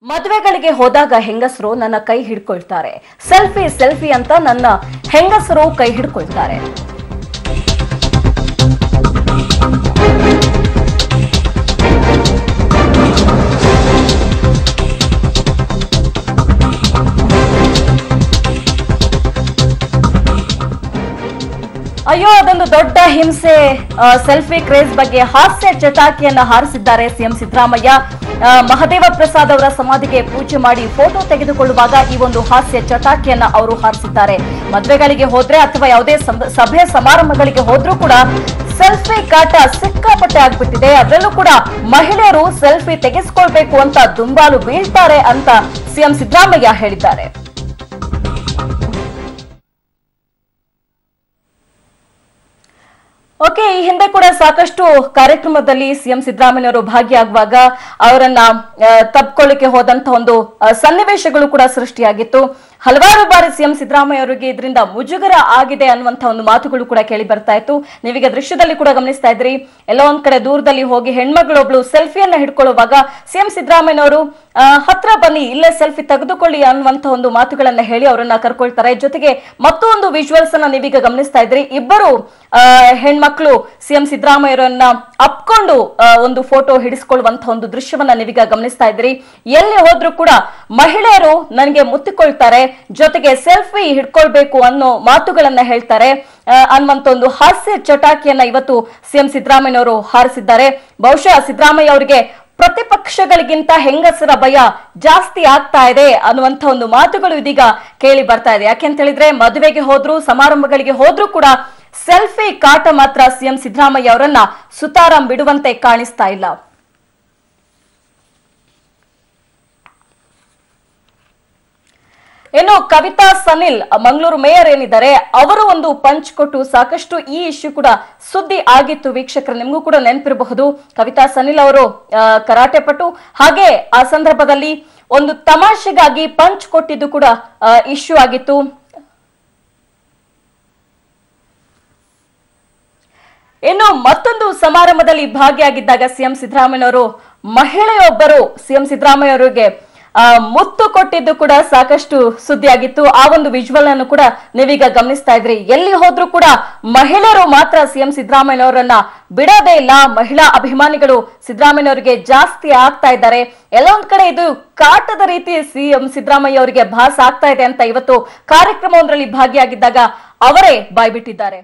ಮದುವೆಗಳಿಗೆ ಹೋದಾಗ ಹೆಂಗಸರು ನನ್ನ ಕೈ ಹಿಡ್ಕೊಳ್ತಾರೆ. ಸೆಲ್ಫಿ ಸೆಲ್ಫಿ ಅಂತ ನನ್ನ ಹೆಂಗಸರು ಕೈ ಹಿಡ್ಕೊಳ್ತಾರೆ. ಅಯ್ಯೋ, ಅದೊಂದು ದೊಡ್ಡ ಹಿಂಸೆ. ಸೆಲ್ಫಿ ಕ್ರೇಜ್ ಬಗ್ಗೆ ಹಾಸ್ಯ ಚಟಾಕಿಯನ್ನ ಹಾರಿಸಿದ್ದಾರೆ ಸಿಎಂ ಸಿದ್ದರಾಮಯ್ಯ. ಮಹದೇವ ಪ್ರಸಾದ್ ಅವರ ಸಮಾಧಿಗೆ ಪೂಜೆ ಮಾಡಿ ಫೋಟೋ ತೆಗೆದುಕೊಳ್ಳುವಾಗ ಈ ಒಂದು ಹಾಸ್ಯ ಚಟಾಕಿಯನ್ನ ಅವರು ಹಾರಿಸಿದ್ದಾರೆ. ಮದುವೆಗಳಿಗೆ ಹೋದ್ರೆ ಅಥವಾ ಯಾವುದೇ ಸಭೆ ಸಮಾರಂಭಗಳಿಗೆ ಹೋದ್ರೂ ಕೂಡ ಸೆಲ್ಫಿ ಕಾಟ ಸಿಕ್ಕಾಪಟ್ಟೆ ಆಗ್ಬಿಟ್ಟಿದೆ. ಅದರಲ್ಲೂ ಕೂಡ ಮಹಿಳೆಯರು ಸೆಲ್ಫಿ ತೆಗೆಸಿಕೊಳ್ಬೇಕು ಅಂತ ದುಂಬಾಲು ಬೀಳ್ತಾರೆ ಅಂತ ಸಿಎಂ ಸಿದ್ದರಾಮಯ್ಯ ಹೇಳಿದ್ದಾರೆ. ಓಕೆ, ಈ ಹಿಂದೆ ಕೂಡ ಸಾಕಷ್ಟು ಕಾರ್ಯಕ್ರಮದಲ್ಲಿ ಸಿಎಂ ಸಿದ್ದರಾಮಯ್ಯವರು ಭಾಗಿಯಾಗುವಾಗ ಅವರನ್ನ ತಪ್ಪಿಕೊಳ್ಳಿಕ್ಕೆ ಹೋದಂತಹ ಒಂದು ಸನ್ನಿವೇಶಗಳು ಕೂಡ ಸೃಷ್ಟಿಯಾಗಿತ್ತು. ಹಲವಾರು ಬಾರಿ ಸಿಎಂ ಸಿದ್ದರಾಮಯ್ಯ ಅವರಿಗೆ ಇದರಿಂದ ಮುಜುಗರ ಆಗಿದೆ ಅನ್ನುವಂತಹ ಒಂದು ಮಾತುಗಳು ಕೂಡ ಕೇಳಿ ಬರ್ತಾ ಇತ್ತು. ನೀವೀಗ ದೃಶ್ಯದಲ್ಲಿ ಕೂಡ ಗಮನಿಸ್ತಾ ಇದ್ರಿ, ಎಲ್ಲೋ ಒಂದ್ ಕಡೆ ದೂರದಲ್ಲಿ ಹೋಗಿ ಹೆಣ್ಮಗಳೊಬ್ಳು ಸೆಲ್ಫಿಯನ್ನ ಹಿಡ್ಕೊಳ್ಳುವಾಗ ಸಿಎಂ ಸಿದ್ದರಾಮಯ್ಯನವರು ಹತ್ರ ಬನ್ನಿ, ಇಲ್ಲೇ ಸೆಲ್ಫಿ ತೆಗೆದುಕೊಳ್ಳಿ ಅನ್ನುವಂತಹ ಒಂದು ಮಾತುಗಳನ್ನ ಹೇಳಿ ಅವರನ್ನ ಕರ್ಕೊಳ್ತಾರೆ. ಜೊತೆಗೆ ಮತ್ತೊಂದು ವಿಜುವಲ್ಸ್ ಅನ್ನ ನೀವೀಗ ಗಮನಿಸ್ತಾ ಇದ್ರಿ, ಇಬ್ಬರು ಹೆಣ್ಮಕ್ಳು ಸಿಎಂ ಸಿದ್ದರಾಮಯ್ಯರನ್ನ ಅಪ್ಕೊಂಡು ಒಂದು ಫೋಟೋ ಹಿಡಿಸ್ಕೊಳ್ಳುವಂತಹ ಒಂದು ದೃಶ್ಯವನ್ನ ನೀವೀಗ ಗಮನಿಸ್ತಾ ಇದ್ರಿ. ಎಲ್ಲಿ ಹೋದ್ರೂ ಕೂಡ ಮಹಿಳೆಯರು ನನಗೆ ಮುತ್ತಿಕೊಳ್ತಾರೆ, ಜೊತೆಗೆ ಸೆಲ್ಫಿ ಹಿಡ್ಕೊಳ್ಬೇಕು ಅನ್ನೋ ಮಾತುಗಳನ್ನ ಹೇಳ್ತಾರೆ ಅನ್ನುವಂತ ಒಂದು ಹಾಸ್ಯ ಚಟಾಕಿಯನ್ನ ಇವತ್ತು ಸಿಎಂ ಸಿದ್ದರಾಮಯ್ಯನವರು ಹಾರಿಸಿದ್ದಾರೆ. ಬಹುಶಃ ಸಿದ್ದರಾಮಯ್ಯ ಅವರಿಗೆ ಪ್ರತಿಪಕ್ಷಗಳಿಗಿಂತ ಹೆಂಗಸರ ಭಯ ಜಾಸ್ತಿ ಆಗ್ತಾ ಇದೆ ಅನ್ನುವಂಥ ಒಂದು ಮಾತುಗಳು ಇದೀಗ ಕೇಳಿ ಬರ್ತಾ ಇದೆ. ಯಾಕೆಂತ ಹೇಳಿದ್ರೆ ಮದುವೆಗೆ ಹೋದ್ರು ಸಮಾರಂಭಗಳಿಗೆ ಹೋದ್ರೂ ಕೂಡ ಸೆಲ್ಫಿ ಕಾಟ ಮಾತ್ರ ಸಿಎಂ ಸಿದ್ದರಾಮಯ್ಯ ಅವರನ್ನ ಸುತಾರಾಂ ಬಿಡುವಂತೆ ಕಾಣಿಸ್ತಾ ಇಲ್ಲ. ಇನ್ನು ಕವಿತಾ ಸನಿಲ್ ಮಂಗಳೂರು ಮೇಯರ್ ಏನಿದ್ದಾರೆ ಅವರು ಒಂದು ಪಂಚ್ ಕೊಟ್ಟು ಸಾಕಷ್ಟು ಈ ಇಶ್ಯೂ ಕೂಡ ಸುದ್ದಿ ಆಗಿತ್ತು. ವೀಕ್ಷಕರು ನಿಮಗೂ ಕೂಡ ನೆನಪಿರಬಹುದು, ಕವಿತಾ ಸನಿಲ್ ಅವರು ಕರಾಟೆ ಪಟು. ಹಾಗೆ ಆ ಸಂದರ್ಭದಲ್ಲಿ ಒಂದು ತಮಾಷೆಗಾಗಿ ಪಂಚ್ ಕೊಟ್ಟಿದ್ದು ಕೂಡ ಇಶ್ಯೂ ಆಗಿತ್ತು. ಇನ್ನು ಮತ್ತೊಂದು ಸಮಾರಂಭದಲ್ಲಿ ಭಾಗಿಯಾಗಿದ್ದಾಗ ಸಿಎಂ ಸಿದ್ದರಾಮಯ್ಯನವರು ಮಹಿಳೆಯೊಬ್ಬರು ಸಿಎಂ ಸಿದ್ದರಾಮಯ್ಯ ಅವರಿಗೆ ಮುತ್ತು ಕೊಟ್ಟಿದ್ದು ಕೂಡ ಸಾಕಷ್ಟು ಸುದ್ದಿಯಾಗಿತ್ತು. ಆ ಒಂದು ವಿಜುವಲ್ ಅನ್ನು ಕೂಡ ನೀವೀಗ ಗಮನಿಸ್ತಾ ಇದ್ರಿ. ಎಲ್ಲಿ ಹೋದ್ರೂ ಕೂಡ ಮಹಿಳೆಯರು ಮಾತ್ರ ಸಿಎಂ ಸಿದ್ದರಾಮಯ್ಯನವರನ್ನ ಬಿಡೋದೇ ಇಲ್ಲ. ಮಹಿಳಾ ಅಭಿಮಾನಿಗಳು ಸಿದ್ದರಾಮಯ್ಯನವರಿಗೆ ಜಾಸ್ತಿ ಆಗ್ತಾ ಇದ್ದಾರೆ. ಎಲ್ಲ ಒಂದ್ ಕಡೆ ಇದು ಕಾಟದ ರೀತಿ ಸಿಎಂ ಸಿದ್ದರಾಮಯ್ಯ ಅವರಿಗೆ ಭಾಸ ಆಗ್ತಾ ಇದೆ ಅಂತ ಇವತ್ತು ಕಾರ್ಯಕ್ರಮವೊಂದರಲ್ಲಿ ಭಾಗಿಯಾಗಿದ್ದಾಗ ಅವರೇ ಬಾಯ್ಬಿಟ್ಟಿದ್ದಾರೆ.